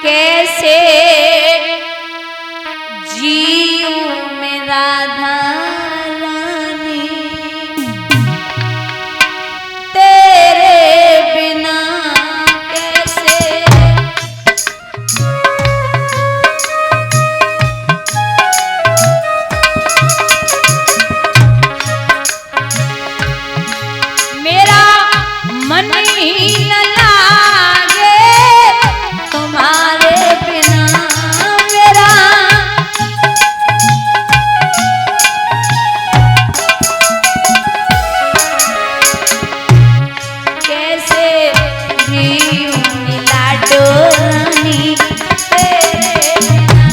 कैसे जीऊं मैं राधा रानी तेरे बिना कैसे। मेरा मन ही न लागे तुम्हारे बिना मेरा कैसे जीऊंगी लाडो रानी तेरे बिना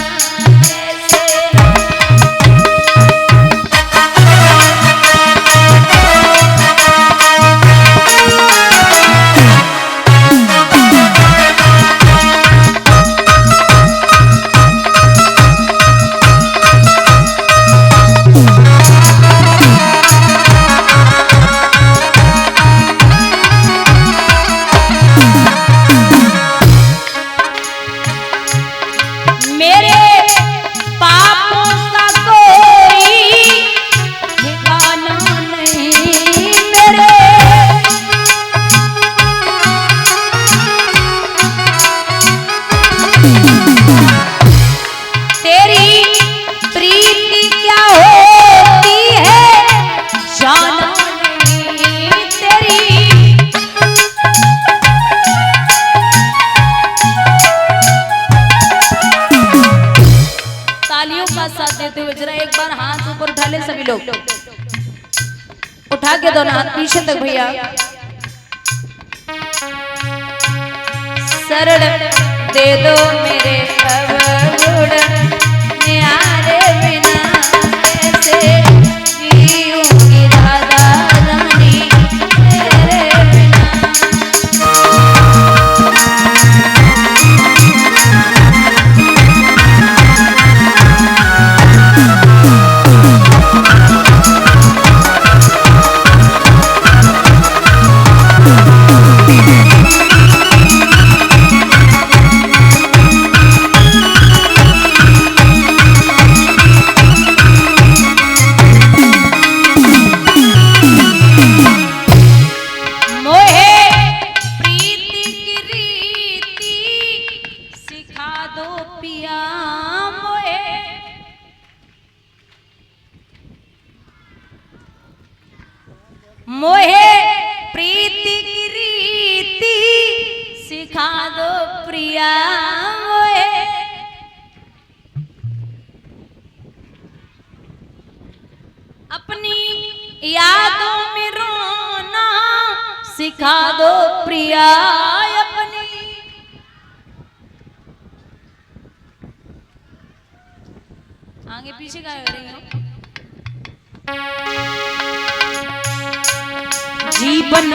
मेरे पापों का कोई ठिकाना नहीं मेरे तेरी प्रीति क्या होती है जाना नहीं तेरी। तालियों का साथ देते हुए जरा एक बार हाथ ऊपर उठा ले सभी लोग, उठा के दोनों हाथ पीछे तक भैया। शरण दे दो मेरे अवगुण न्यारे बिना कैसे जीऊंगी राधा रानी तेरे बिना। मोहे प्रीति की रीति सिखा दो प्रिया मोहे। अपनी यादों में रोना सिखा दो प्रिया अपनी। आगे पीछे क्या कर रही हो? जीवन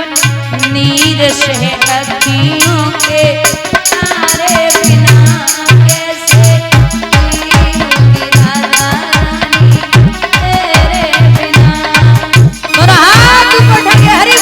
नीरस है अखियों के तारे बिना कैसे जीऊंगी राधा रानी तेरे बिना। मेरा हाथ ऊपर उठा के हरि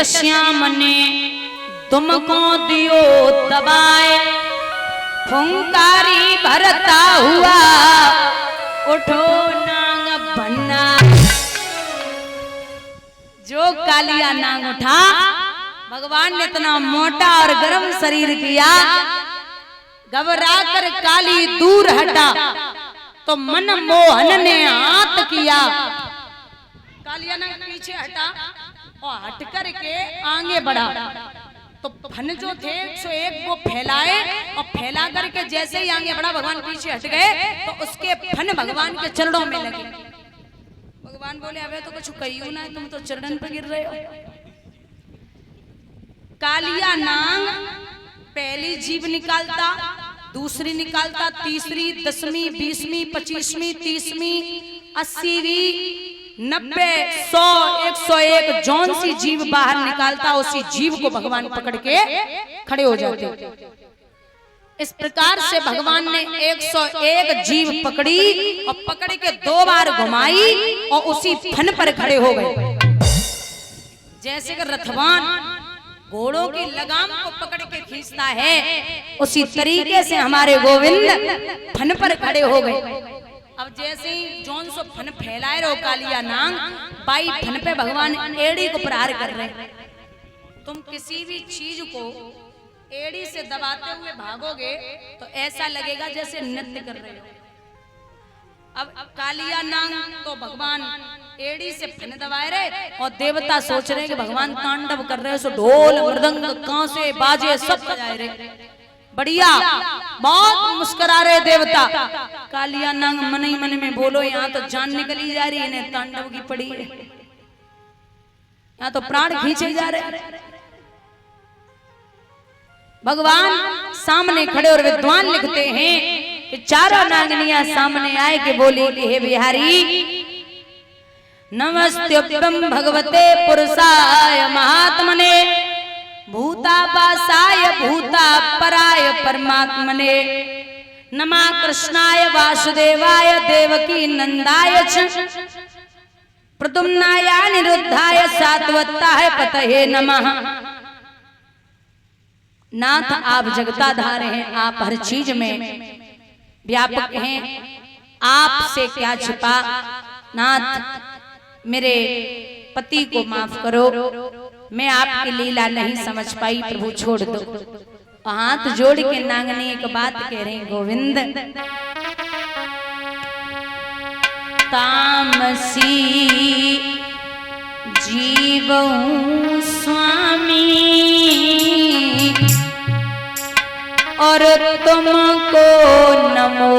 श्याम ने तुमको दियो दबाए फुंकारी भरता हुआ उठो नांग भन्ना। जो कालिया नांग उठा भगवान ने इतना मोटा और गर्म शरीर किया, घबरा कर काली दूर हटा तो मन मोहन ने हाथ किया। कालिया नांग पीछे हटा और हट कर के आगे बढ़ा तो फन जो थे 101 वो फैलाए और फैला करके जैसे ही आगे बढ़ा भगवान पीछे हट गए तो उसके फन भगवान के चरणों में लगे। भगवान बोले अबे तो कुछ कहियो ना, तुम तो चरण पर गिर रहे हो। कालिया नांग पहली जीभ निकालता, दूसरी निकालता, तीसरी, 10वीं, 20वीं, 25वीं, 30वीं, 80वीं, 90, 100, 101 जौन सी जीव बाहर निकालता उसी जीव को भगवान पकड़ के खड़े हो जाते। इस प्रकार से भगवान ने 101 जीव पकड़ी और पकड़ के 2 बार घुमाई और उसी फन पर खड़े हो गए। जैसे कि रथवान घोड़ों की लगाम को पकड़ के खींचता है, उसी तरीके से हमारे गोविंद फन पर खड़े हो गए। अब जैसे ही जौन सो फन फैलाए रहो कालिया नांग, बाई फन पे भगवान एड़ी को प्रहार कर रहे। तुम किसी भी चीज को एड़ी से दबाते हुए भागोगे तो ऐसा लगेगा जैसे नृत्य कर रहे हो। अब कालिया नांग तो भगवान एड़ी से फन दबाए रहे और देवता सोच रहे कि भगवान तांडव कर रहे, सो ढोल मृदंग कांसे बाजे सब बजाए रहे, बढ़िया, बहुत मुस्कुरा रहे देवता। कालिया नांग मन ही मन में बोलो, यहाँ तो जान निकली जा रही है, इन्हें तांडव की पड़ी है, यहाँ तो प्राण खींचे जा रहे। भगवान सामने खड़े और विद्वान लिखते हैं कि चारों नागनियां सामने आए के बोली कि हे बिहारी, नमस्तेभ्यं भगवते पुरुषाय महात्मने, भूतापासाय भूता पराय परमात्मने, नमः कृष्णाय वासुदेवाय देवकी नंदाय च, प्रद्युम्नाय अनिरुद्धाय सात्वताय पतये नमः। नाथ आप जगताधार हैं, आप हर चीज में व्यापक हैं, आपसे क्या छिपा। नाथ मेरे पति को माफ करो, मैं आपकी लीला नहीं समझ पाई, प्रभु छोड़ दो। हाथ जोड़ के नांगनी एक बात कह रहे हैं, गोविंद तामसी जीवऊं स्वामी और तुमको नमो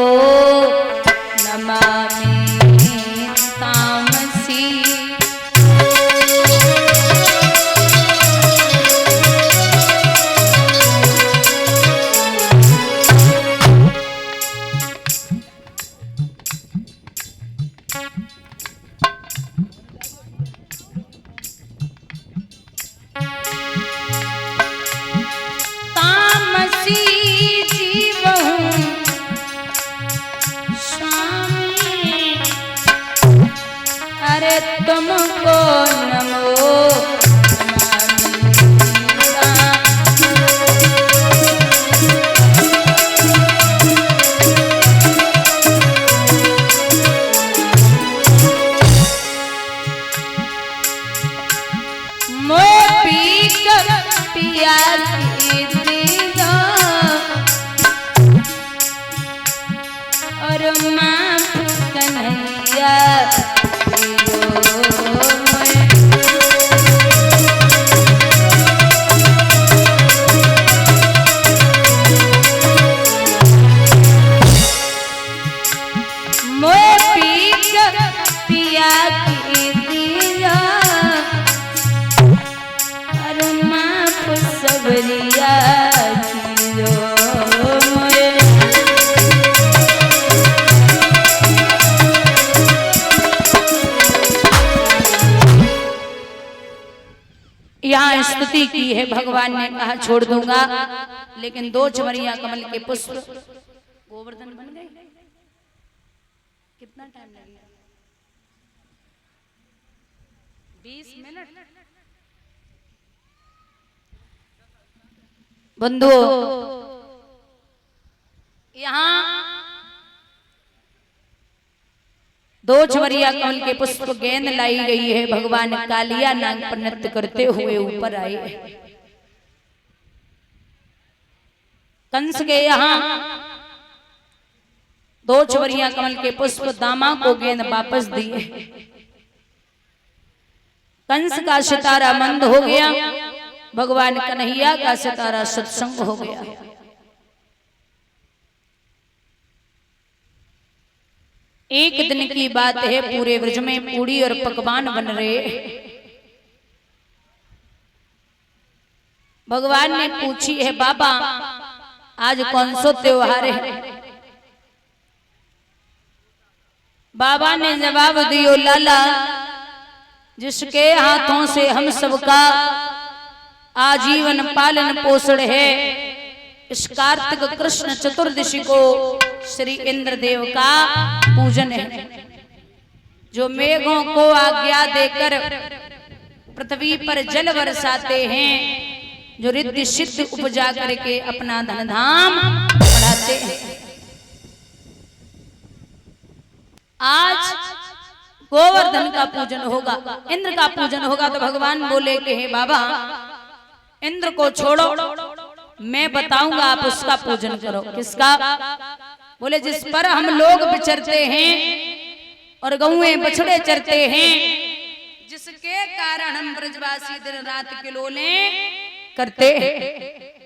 नमामि तामसी। तुमको नमो पिया और माफ कन्हैया यहाँ स्तुति की है। भगवान ने कहा छोड़ दूंगा, लेकिन 2 चवरिया कमल के पुष्प गोवर्धन बन गए। कितना टाइम लगेगा? 20 मिनट। बंधुओं, यहाँ 2 चवरिया कमल के पुष्प गेंद लाई गई है। भगवान कालिया नाग पर नृत्य करते हुए ऊपर आए। कंस के यहाँ 2 चवरिया कमल के पुष्प दामा को गेंद वापस दिए। कंस का सितारा मंद हो गया, भगवान कन्हैया का सितारा सत्संग हो गया। एक दिन की बात है, पूरे ब्रज में पूड़ी और पकवान बन रहे। भगवान ने पूछी है, बाबा आज कौन सो त्योहार है? बाबा ने जवाब दियो लाला, जिसके हाथों से हम सबका आजीवन पालन पोषण है, इस कार्तिक कृष्ण चतुर्दशी को श्री इंद्रदेव का पूजन है, जो मेघों को आज्ञा देकर पृथ्वी पर जल बरसाते हैं, जो रिद्धि सिद्धि उपजा करके अपना धन धाम बढ़ाते हैं। आज गोवर्धन का पूजन होगा, इंद्र का पूजन होगा। तो भगवान बोले कि हे बाबा, इंद्र को छोड़ो, मैं बताऊंगा, आप उसका पूजन करो। किसका? बोले जिस पर हम लोग विचरते हैं और गौएं बछड़े चरते हैं, जिसके कारण हम ब्रजवासी दिन रात किलोले करते हैं।